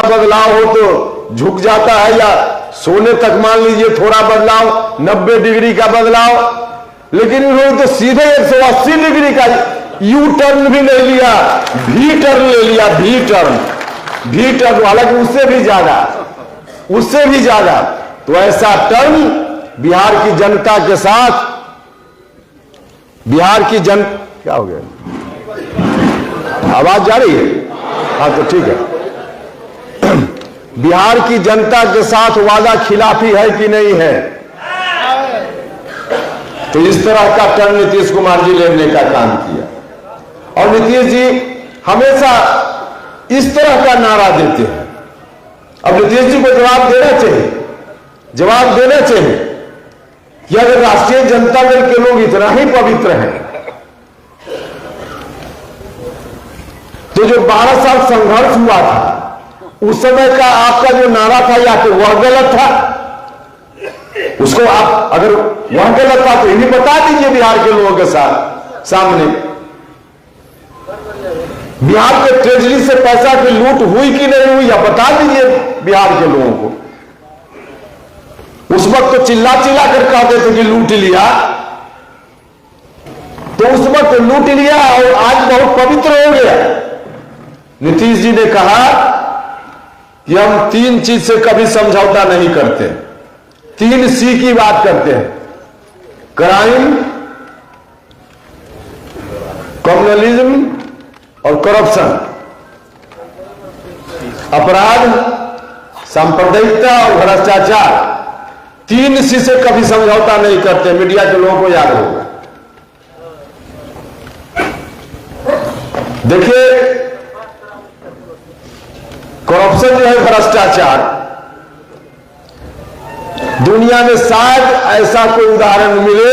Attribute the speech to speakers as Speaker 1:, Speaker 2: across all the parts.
Speaker 1: बदलाव हो तो झुक जाता है, या सोने तक मान लीजिए थोड़ा बदलाव, 90 डिग्री का बदलाव, लेकिन इन्होंने तो सीधे 180 डिग्री का यू टर्न भी नहीं लिया, भी टर्न ले लिया, भी टर्न, हालांकि उससे भी ज्यादा। तो ऐसा टर्न बिहार की जनता के साथ, क्या हो गया, आवाज जा रही है? हाँ तो ठीक है। बिहार की जनता के साथ वादा खिलाफी है कि नहीं है? तो इस तरह का टर्न नीतीश कुमार जी लेने का काम किया। और नीतीश जी हमेशा इस तरह का नारा देते हैं। अब नीतीश जी को जवाब देना चाहिए कि अगर राष्ट्रीय जनता दल के लोग इतना ही पवित्र हैं तो जो 12 साल संघर्ष हुआ था उस समय का आपका जो नारा था या तो वह गलत था, उसको आप अगर वह गलत था तो इन्हीं बता दीजिए बिहार के लोगों के सामने। बिहार के ट्रेजरी से पैसा की लूट हुई कि नहीं हुई, या बता दीजिए बिहार के लोगों को। उस वक्त तो चिल्ला कर कहते थे कि लूट लिया, तो उस वक्त लूट लिया और आज बहुत पवित्र हो गया। नीतीश जी ने कहा कि हम 3 चीज से कभी समझौता नहीं करते, 3 सी की बात करते हैं, क्राइम, कम्युनलिज्म और करप्शन। अपराध, सांप्रदायिकता और भ्रष्टाचार, 3 सी से कभी समझौता नहीं करते। मीडिया के लोगों को याद होगा। देखिए करप्शन जो है, भ्रष्टाचार, दुनिया में शायद ऐसा कोई उदाहरण मिले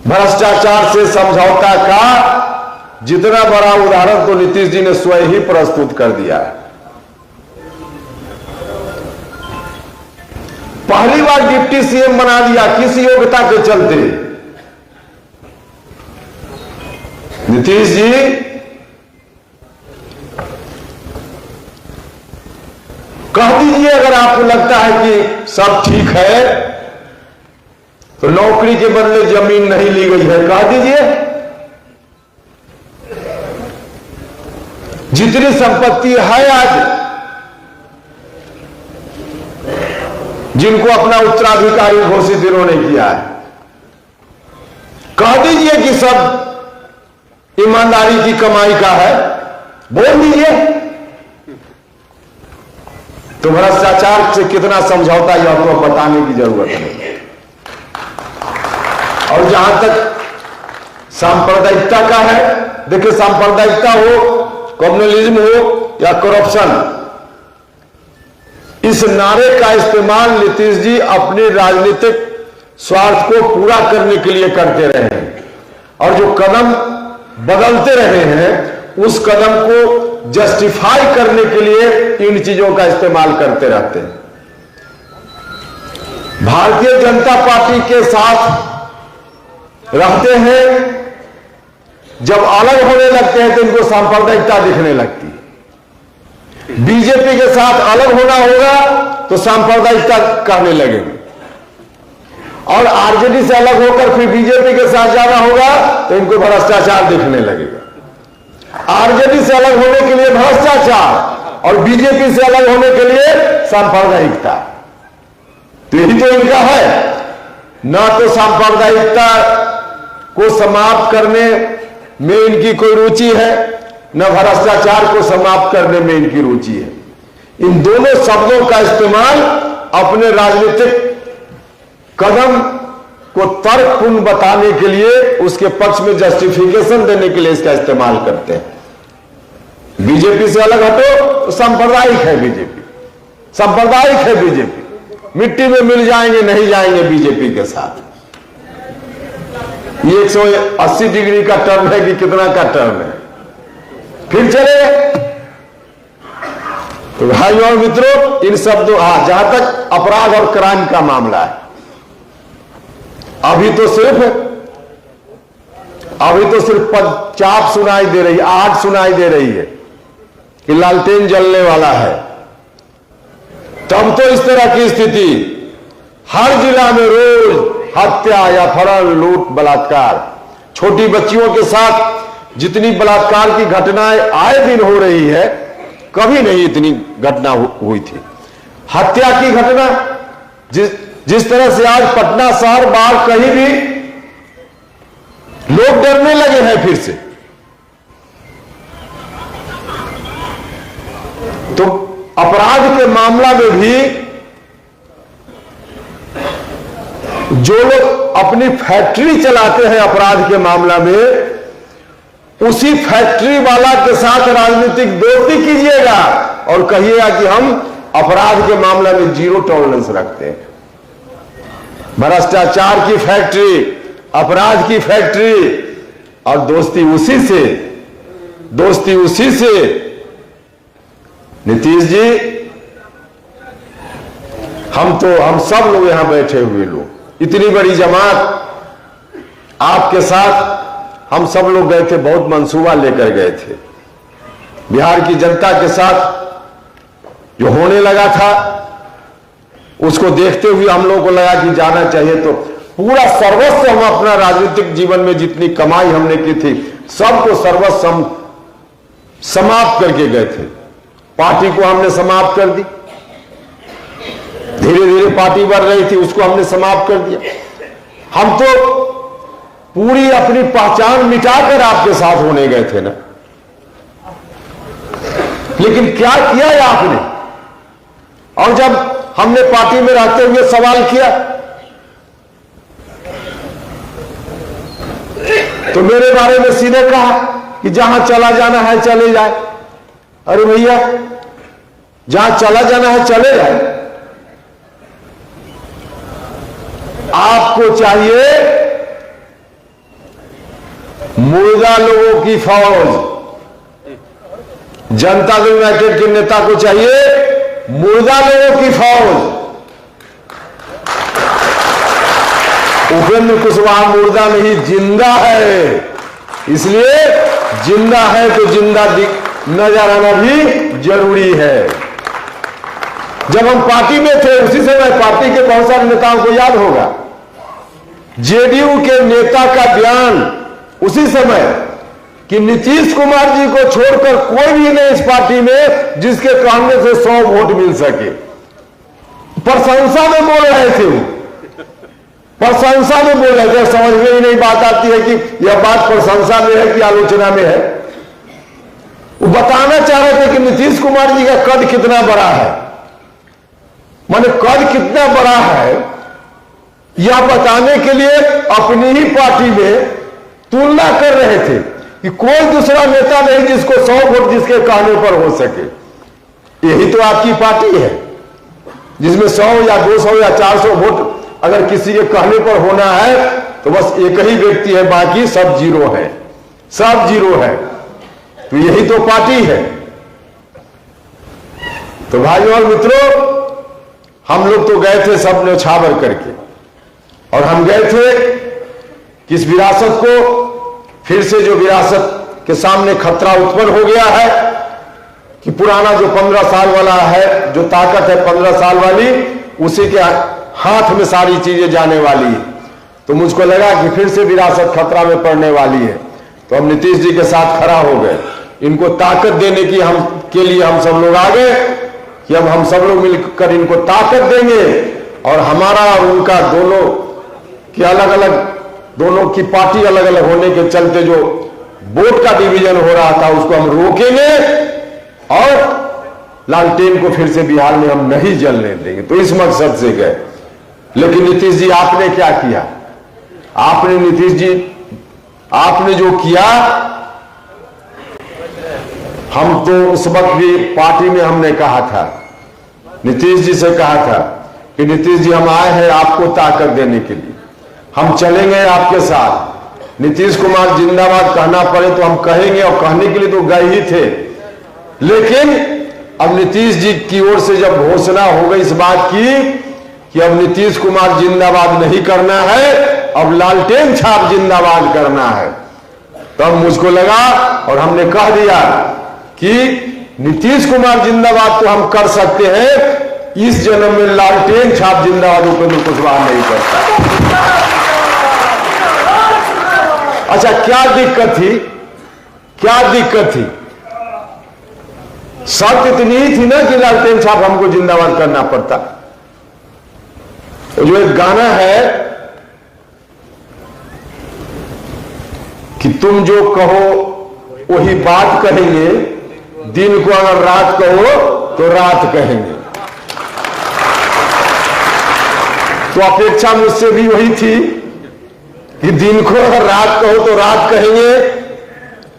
Speaker 1: भ्रष्टाचार से समझौता का, जितना बड़ा उदाहरण तो नीतीश जी ने स्वयं ही प्रस्तुत कर दिया है। पहली बार डिप्टी सीएम बना दिया किस योग्यता के चलते? नीतीश जी कह दीजिए अगर आपको लगता है कि सब ठीक है तो नौकरी के बदले जमीन नहीं ली गई है, कह दीजिए। जितनी संपत्ति है आज, जिनको अपना उत्तराधिकारी घोषित इन्होंने किया है, कह दीजिए कि सब ईमानदारी की कमाई का है, बोल दीजिए। तो भ्रष्टाचार से कितना समझौता यह आपको बताने की जरूरत नहीं। और जहां तक सांप्रदायिकता का है, देखिए सांप्रदायिकता हो, कम्युनलिज्म हो या करप्शन, इस नारे का इस्तेमाल नीतीश जी अपने राजनीतिक स्वार्थ को पूरा करने के लिए करते रहे हैं। और जो कदम बदलते रहे हैं उस कदम को जस्टिफाई करने के लिए इन चीजों का इस्तेमाल करते रहते हैं। भारतीय जनता पार्टी के साथ रहते हैं, जब अलग होने लगते हैं तो इनको सांप्रदायिकता दिखने लगती है। बीजेपी के साथ अलग होना होगा तो सांप्रदायिकता कहने लगेंगे, और आरजेडी से अलग होकर फिर बीजेपी के साथ जाना होगा तो इनको भ्रष्टाचार दिखने लगेगा। आरजेडी से अलग होने के लिए भ्रष्टाचार और बीजेपी से अलग होने के लिए सांप्रदायिकता, तो यही तो इनका है। ना तो सांप्रदायिकता को समाप्त करने में इनकी कोई रुचि है, न भ्रष्टाचार को समाप्त करने में इनकी रुचि है। इन दोनों शब्दों का इस्तेमाल अपने राजनीतिक कदम को तर्कपूर्ण बताने के लिए, उसके पक्ष में जस्टिफिकेशन देने के लिए इसका इस्तेमाल करते हैं। बीजेपी से अलग हटो तो सांप्रदायिक है बीजेपी, सांप्रदायिक है बीजेपी, मिट्टी में मिल जाएंगे, नहीं जाएंगे बीजेपी के साथ। ये 180 डिग्री का टर्न है कि कितना का टर्न है? फिर चले तो भाई और मित्रों, इन शब्दों जहां तक अपराध और क्राइम का मामला है, अभी तो सिर्फ चाप सुनाई दे रही है, आग सुनाई दे रही है। कि लालटेन जलने वाला है, तब तो इस तरह की स्थिति हर जिला में रोज हत्या या फरण, लूट, बलात्कार, छोटी बच्चियों के साथ जितनी बलात्कार की घटनाएं आए दिन हो रही है, कभी नहीं इतनी घटना हुई थी। हत्या की घटना जिस तरह से आज पटना शहर बाहर कहीं भी लोग डरने लगे हैं फिर से, तो अपराध के मामला में भी जो लोग अपनी फैक्ट्री चलाते हैं अपराध के मामला में, उसी फैक्ट्री वाला के साथ राजनीतिक दोस्ती कीजिएगा और कहिएगा कि हम अपराध के मामला में जीरो टॉलरेंस रखते हैं। भ्रष्टाचार की फैक्ट्री, अपराध की फैक्ट्री, और दोस्ती उसी से। नीतीश जी, हम सब लोग यहां बैठे हुए लोग, इतनी बड़ी जमात आपके साथ हम सब लोग गए थे, बहुत मंसूबा लेकर गए थे। बिहार की जनता के साथ जो होने लगा था उसको देखते हुए हम लोगों को लगा कि जाना चाहिए, तो पूरा सर्वस्व हम अपना राजनीतिक जीवन में जितनी कमाई हमने की थी सबको सर्वस्व हम समाप्त करके गए थे। पार्टी को हमने समाप्त कर दी, धीरे धीरे पार्टी बढ़ रही थी, उसको हमने समाप्त कर दिया। हम तो पूरी अपनी पहचान मिटाकर आपके साथ होने गए थे ना, लेकिन क्या किया है आपने? और जब हमने पार्टी में रहते हुए सवाल किया तो मेरे बारे में सीधे कहा कि जहां चला जाना है चले जाए। अरे भैया, जहां चला जाना है चले जाए। आपको चाहिए मुर्दा लोगों की फौज, जनता दल यूनाइटेड के नेता को चाहिए मुर्दा लोगों की फौज। उपेंद्र कुशवाहा मुर्दा नहीं, जिंदा है, इसलिए जिंदा है तो जिंदा नजर आना भी जरूरी है। जब हम पार्टी में थे उसी समय पार्टी के बहुत सारे नेताओं को याद होगा, जेडीयू के नेता का बयान उसी समय कि नीतीश कुमार जी को छोड़कर कोई भी नहीं इस पार्टी में जिसके कहने से 100 वोट मिल सके। प्रशंसा में बोल रहे थे वो, प्रशंसा में बोल रहे थे। समझ में ही नहीं बात आती है कि यह बात प्रशंसा में है कि आलोचना में है। वो बताना चाह रहे थे कि नीतीश कुमार जी का कद कितना बड़ा है, माने कद कितना बड़ा है, यह बताने के लिए अपनी ही पार्टी में तुलना कर रहे थे कि कोई दूसरा नेता नहीं जिसको 100 वोट जिसके कहने पर हो सके। यही तो आपकी पार्टी है जिसमें 100 या 200 या 400 वोट अगर किसी के कहने पर होना है तो बस एक ही व्यक्ति है, बाकी सब जीरो है, सब जीरो है। तो यही तो पार्टी है। तो भाइयों और मित्रों, हम लोग तो गए थे सब न्यौछावर करके, और हम गए थे कि इस विरासत को फिर से, जो विरासत के सामने खतरा उत्पन्न हो गया है कि पुराना जो 15 साल वाला है, जो ताकत है 15 साल वाली, उसी के हाथ में सारी चीजें जाने वाली है। तो मुझको लगा कि फिर से विरासत खतरा में पड़ने वाली है, तो हम नीतीश जी के साथ खड़ा हो गए। इनको ताकत देने की के लिए हम सब लोग आ गए कि अब हम सब लोग मिलकर इनको ताकत देंगे, और हमारा और उनका दोनों की अलग अलग, दोनों की पार्टी अलग अलग होने के चलते जो वोट का डिवीजन हो रहा था उसको हम रोकेंगे, और लालटेन को फिर से बिहार में हम नहीं जलने देंगे। तो इस मकसद से गए। लेकिन नीतीश जी, आपने क्या किया? आपने, नीतीश जी, आपने जो किया, हम तो उस वक्त भी पार्टी में हमने कहा था, नीतीश जी से कहा था कि नीतीश जी, हम आए हैं आपको ताकत देने के लिए, हम चलेंगे आपके साथ। नीतीश कुमार जिंदाबाद कहना पड़े तो हम कहेंगे, और कहने के लिए तो गए ही थे। लेकिन अब नीतीश जी की ओर से जब घोषणा हो गई इस बात की कि अब नीतीश कुमार जिंदाबाद नहीं करना है, अब लालटेन छाप जिंदाबाद करना है, तब मुझको लगा और हमने कह दिया कि नीतीश कुमार जिंदाबाद तो हम कर सकते हैं, इस जन्म में लालटेन छाप जिंदाबाद उपेंद्र कुशवाहा नहीं करता। अच्छा, क्या दिक्कत थी? क्या दिक्कत थी? शर्त इतनी ही थी ना कि लालटेन छाप हमको जिंदाबाद करना पड़ता। जो एक गाना है कि तुम जो कहो वही बात कहेंगे, दिन को अगर रात कहो तो रात कहेंगे। तो अपेक्षा मुझसे भी वही थी कि दिन को अगर रात कहो तो रात कहेंगे।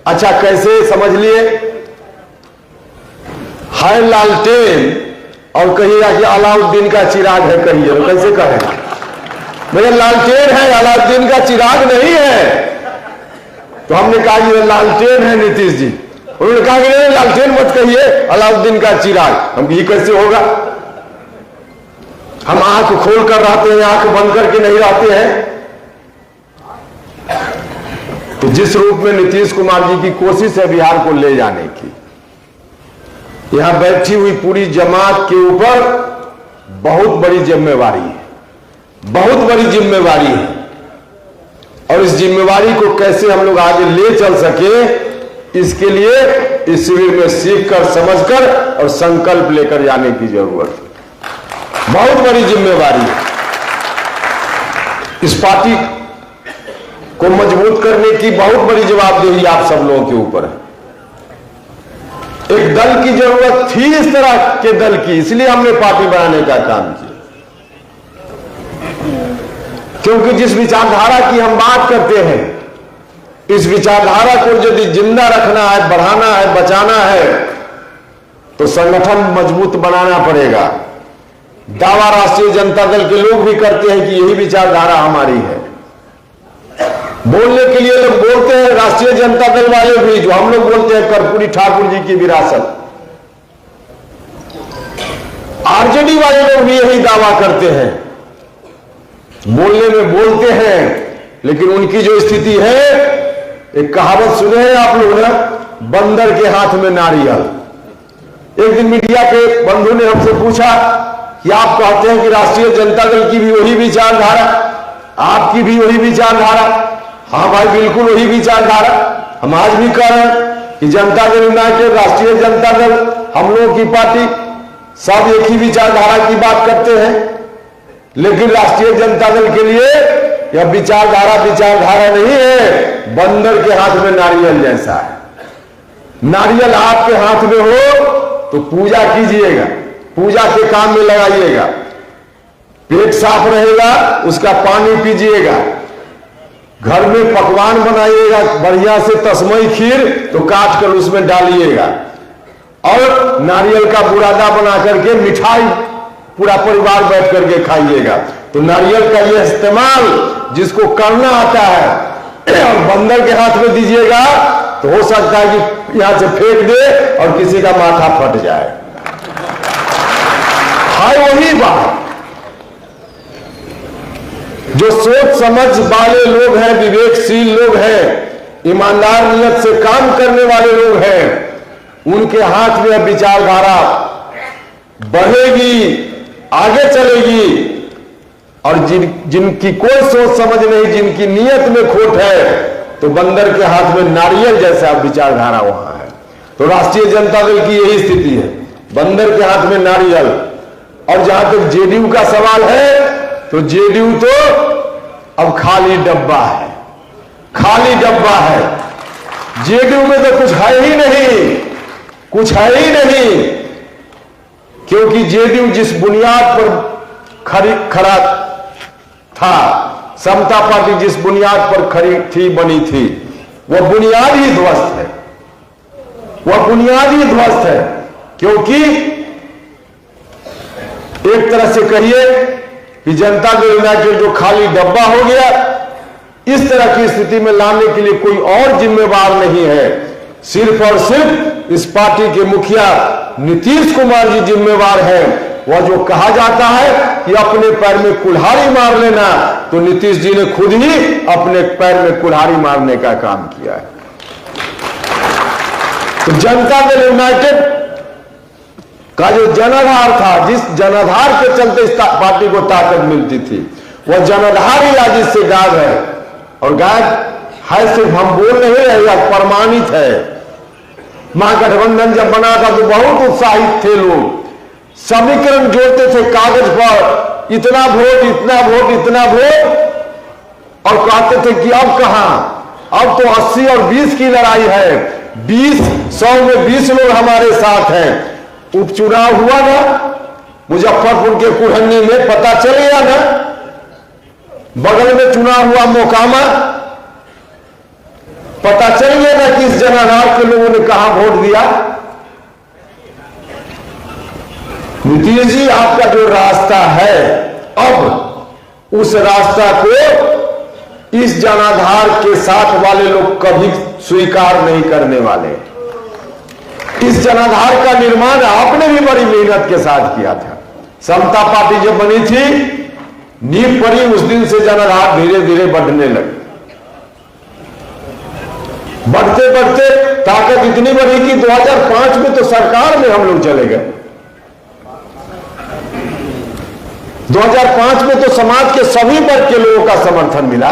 Speaker 1: अच्छा, कैसे समझ लिए? है लालटेन और कहिएगा कि अलाउद्दीन का चिराग है, कहिए तो कैसे कहेगा? भैया लालटेन है, अलाउद्दीन का चिराग नहीं है। तो हमने कहा ये लालटेन है नीतीश जी। उन्होंने कहा कि नहीं, लालटेन मत कहिए, अलाउद्दीन का चिराग। हम ये कैसे होगा? हम आंख खोल कर रहते हैं, आंख बंद करके नहीं रहते हैं। तो जिस रूप में नीतीश कुमार जी की कोशिश है बिहार को ले जाने की, यहां बैठी हुई पूरी जमात के ऊपर बहुत बड़ी जिम्मेवारी है, बहुत बड़ी जिम्मेवारी है। और इस जिम्मेवारी को कैसे हम लोग आगे ले चल सके, इसके लिए इस शिविर में सीखकर, समझकर और संकल्प लेकर जाने की जरूरत है। बहुत बड़ी जिम्मेवारी है। इस पार्टी को मजबूत करने की बहुत बड़ी जवाबदेही आप सब लोगों के ऊपर है। एक दल की जरूरत थी, इस तरह के दल की, इसलिए हमने पार्टी बनाने का काम किया। क्योंकि जिस विचारधारा की हम बात करते हैं, इस विचारधारा को यदि जिंदा रखना है, बढ़ाना है, बचाना है, तो संगठन मजबूत बनाना पड़ेगा। दावा राष्ट्रीय जनता दल के लोग भी करते हैं कि यही विचारधारा हमारी है। बोलने के लिए लोग बोलते हैं, राष्ट्रीय जनता दल वाले भी, जो हम लोग बोलते हैं कर्पूरी ठाकुर जी की विरासत। आरजेडी वाले लोग भी यही दावा करते हैं, बोलने में बोलते हैं, लेकिन उनकी जो स्थिति है, एक कहावत सुने हैं आप लोग ना, बंदर के हाथ में नारियल। एक दिन मीडिया के बंधु ने हमसे पूछा कि आप कहते हैं कि राष्ट्रीय जनता दल की भी वही विचारधारा, आपकी भी वही विचारधारा। हाँ भाई, बिल्कुल वही विचारधारा। हम आज भी कह रहे हैं कि जनता दल यूनाइटेड, राष्ट्रीय जनता दल, हम लोगों की पार्टी, सब एक ही विचारधारा की बात करते हैं। लेकिन राष्ट्रीय जनता दल के लिए यह विचारधारा नहीं है, बंदर के हाथ में नारियल जैसा है। नारियल आपके हाथ में हो तो पूजा कीजिएगा, पूजा के काम में लगाइएगा। पेट साफ रहेगा, उसका पानी पीजिएगा। घर में पकवान बनाइएगा बढ़िया से, तस्मई खीर तो काट कर उसमें डालिएगा, और नारियल का बुरादा बना करके मिठाई पूरा परिवार बैठ करके खाइएगा। तो नारियल का यह इस्तेमाल जिसको करना आता है, और बंदर के हाथ में दीजिएगा तो हो सकता है कि यहां से फेंक दे और किसी का माथा फट जाए। हाय वही बात, जो सोच समझ वाले लोग हैं, विवेकशील लोग हैं, ईमानदार नियत से काम करने वाले लोग हैं, उनके हाथ में विचारधारा बढ़ेगी, आगे चलेगी। और जिनकी कोई सोच समझ नहीं, जिनकी नियत में खोट है, तो बंदर के हाथ में नारियल जैसा विचारधारा वहां है। तो राष्ट्रीय जनता दल की यही स्थिति है, बंदर के हाथ में नारियल। और जहां तक जेडीयू का सवाल है, तो जेडीयू तो अब खाली डब्बा है, खाली डब्बा है। जेडीयू में तो कुछ है ही नहीं, कुछ है ही नहीं। क्योंकि जेडीयू जिस बुनियाद पर खड़ा था, समता पार्टी जिस बुनियाद पर खड़ी थी, बनी थी, वह बुनियाद ही ध्वस्त है, वह बुनियाद ही ध्वस्त है। क्योंकि एक तरह से कहिए कि जनता दल यूनाइटेड जो खाली डब्बा हो गया, इस तरह की स्थिति में लाने के लिए कोई और जिम्मेवार नहीं है, सिर्फ और सिर्फ इस पार्टी के मुखिया नीतीश कुमार जी जिम्मेवार हैं। वह जो कहा जाता है कि अपने पैर में कुल्हाड़ी मार लेना, तो नीतीश जी ने खुद ही अपने पैर में कुल्हाड़ी मारने का काम किया है। तो जनता दल यूनाइटेड का जो जनाधार था, जिस जनाधार के चलते इस पार्टी को ताकत मिलती थी, वह जनाधार ही आज इससे गायब है। और गायब है सिर्फ हम बोल नहीं रहे, यह प्रमाणित है। महागठबंधन जब बना था तो बहुत उत्साहित थे लोग, समीकरण जोड़ते थे कागज पर, इतना वोट, इतना वोट, इतना वोट, और कहते थे कि अब कहां, अब तो 80 और 20 की लड़ाई है, 100 में 20 लोग हमारे साथ हैं। उपचुनाव हुआ ना मुजफ्फरपुर के कुढ़नी में, पता चल गया ना, बगल में चुनाव हुआ मोकामा, पता चल गया ना कि इस जनाधार के लोगों ने कहां वोट दिया। नीतीश जी, आपका जो रास्ता है, अब उस रास्ता को इस जनाधार के साथ वाले लोग कभी स्वीकार नहीं करने वाले। इस जनाधार का निर्माण आपने भी बड़ी मेहनत के साथ किया था। समता पार्टी जब बनी थी, नींव पड़ी, उस दिन से जनाधार धीरे धीरे बढ़ने लगी। बढ़ते बढ़ते ताकत इतनी बढ़ी कि 2005 में तो सरकार में हम लोग चले गए। 2005 में तो समाज के सभी वर्ग के लोगों का समर्थन मिला।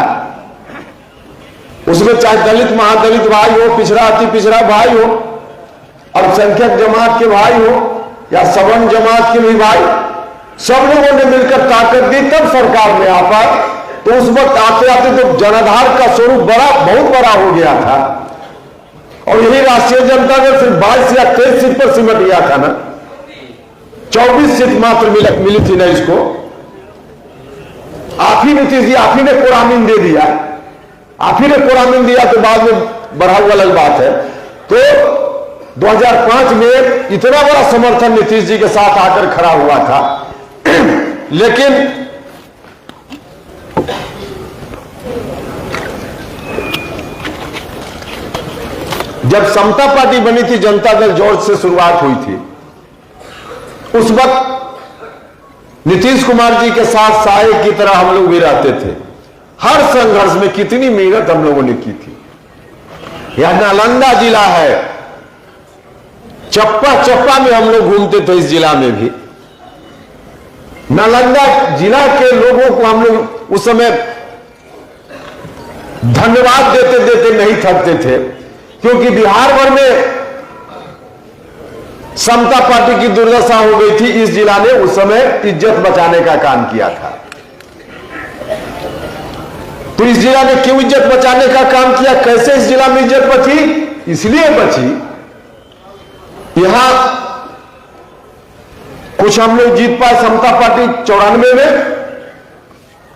Speaker 1: उसमें चाहे दलित महादलित भाई हो, पिछड़ा अति पिछड़ा भाई हो, अल्पसंख्यक जमात के भाई हो, या सवर्ण जमात के भी भाई, सब लोगों ने मिलकर ताकत दी, तब सरकार में आ पाए। तो उस वक्त आते आते तो जनाधार का स्वरूप बहुत बड़ा हो गया था, और यही राष्ट्रीय जनता दल सिर्फ 22 या 23 सीट पर सिमट गया था ना, 24 सीट मात्र मिली थी ना इसको। आप ही नीतीश जी, आप ही ने कोरामीन दे दिया, आप ही ने कोरामीन दिया, तो बाद में बढ़ा हुआ अलग बात है। तो 2005 में इतना बड़ा समर्थन नीतीश जी के साथ आकर खड़ा हुआ था, लेकिन जब समता पार्टी बनी थी, जनता दल जॉर्ज से शुरुआत हुई थी, उस वक्त नीतीश कुमार जी के साथ साए की तरह हम लोग भी रहते थे। हर संघर्ष में कितनी मेहनत हम लोगों ने की थी। यह नालंदा जिला है, चप्पा चप्पा में हम लोग घूमते थे इस जिला में भी। नालंदा जिला के लोगों को हम लोग उस समय धन्यवाद देते देते नहीं थकते थे, क्योंकि बिहार भर में समता पार्टी की दुर्दशा हो गई थी। इस जिला ने उस समय इज्जत बचाने का काम किया था। तो इस जिला ने क्यों इज्जत बचाने का काम किया? कैसे इस जिला में इज्जत बची? इसलिए बची, यहां कुछ हम लोग जीत पाए समता पार्टी 94 में,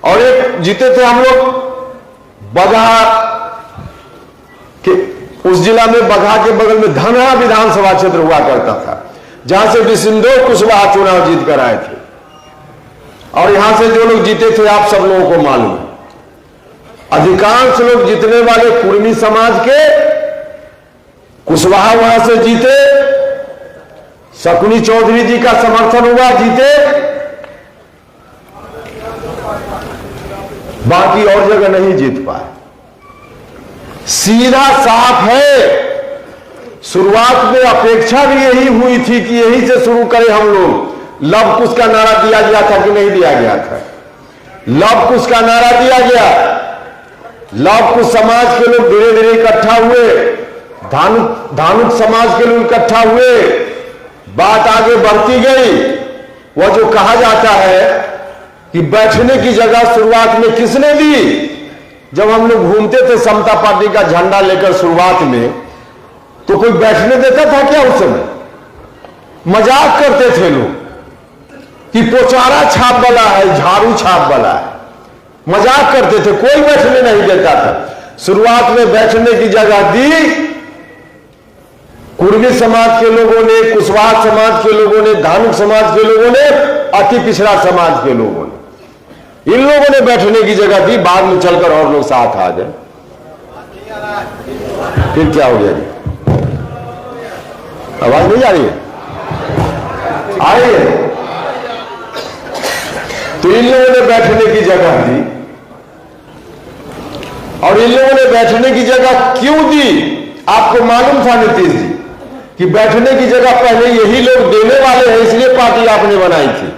Speaker 1: और एक जीते थे हम लोग बगहा के, उस जिला में बगहा के बगल में धनहा विधानसभा क्षेत्र हुआ करता था, जहां से विसिंदो कुशवाहा चुनाव जीत कर आए थे। और यहां से जो लोग जीते थे आप सब लोगों को मालूम है, अधिकांश लोग जीतने वाले कुर्मी समाज के, कुशवाहा वहां से जीते, शकुनी चौधरी जी का समर्थन हुआ, जीते, बाकी और जगह नहीं जीत पाए। सीधा साफ है। शुरुआत में अपेक्षा भी यही हुई थी कि यही से शुरू करें हम लोग। लव कुश का नारा दिया गया था कि नहीं दिया गया था? लव कुश का नारा दिया गया। लव कुश समाज के लोग धीरे धीरे इकट्ठा हुए, धानुक समाज के लोग इकट्ठा हुए, बात आगे बढ़ती गई। वह जो कहा जाता है कि बैठने की जगह शुरुआत में किसने दी? जब हम लोग घूमते थे समता पार्टी का झंडा लेकर शुरुआत में, तो कोई बैठने देता था क्या? उस समय मजाक करते थे लोग कि पोचारा छाप वाला है, झाड़ू छाप वाला है, मजाक करते थे, कोई बैठने नहीं देता था। शुरुआत में बैठने की जगह दी कुर्मी समाज के लोगों ने, कुशवाहा समाज के लोगों ने, धानुक समाज के लोगों ने, अति पिछड़ा समाज के लोगों ने। इन लोगों ने बैठने की जगह दी, बाद में चलकर और लोग साथ आ गए। फिर क्या हो गया जी? आवाज नहीं आ रही है? आ रही है? तो इन लोगों ने बैठने की जगह दी, और इन लोगों ने बैठने की जगह क्यों दी? आपको मालूम था नीतीश जी कि बैठने की जगह पहले यही लोग देने वाले हैं, इसलिए पार्टी आपने बनाई थी,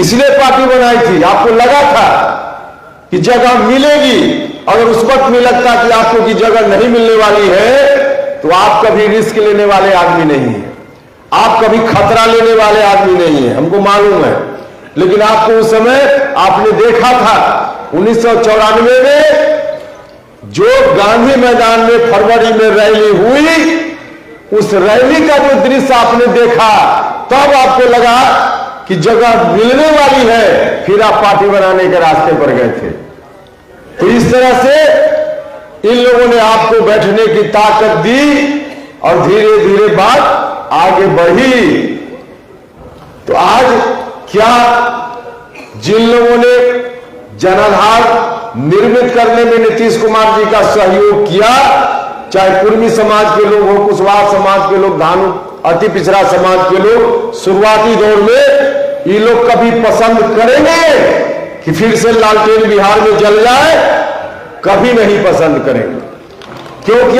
Speaker 1: इसलिए पार्टी बनाई थी। आपको लगा था कि जगह मिलेगी, अगर उस वक्त में लगता कि आपको की जगह नहीं मिलने वाली है तो आप कभी रिस्क लेने वाले आदमी नहीं है, आप कभी खतरा लेने वाले आदमी नहीं है, हमको मालूम है। लेकिन आपको उस समय आपने देखा था 1994 में जो गांधी मैदान में फरवरी में रैली हुई, उस रैली का जो दृश्य आपने देखा, तब आपको लगा कि जगह मिलने वाली है, फिर आप पार्टी बनाने के रास्ते पर गए थे। तो इस तरह से इन लोगों ने आपको बैठने की ताकत दी और धीरे धीरे बात आगे बढ़ी। तो आज क्या जिन लोगों ने जनाधार निर्मित करने में नीतीश कुमार जी का सहयोग किया, चाहे कुर्मी समाज के लोग हो, कुशवाहा समाज के लोग, धानु अति पिछड़ा समाज के लोग, शुरुआती दौर में ये लोग कभी पसंद करेंगे कि फिर से लालटेन बिहार में जल जाए? कभी नहीं पसंद करेंगे, क्योंकि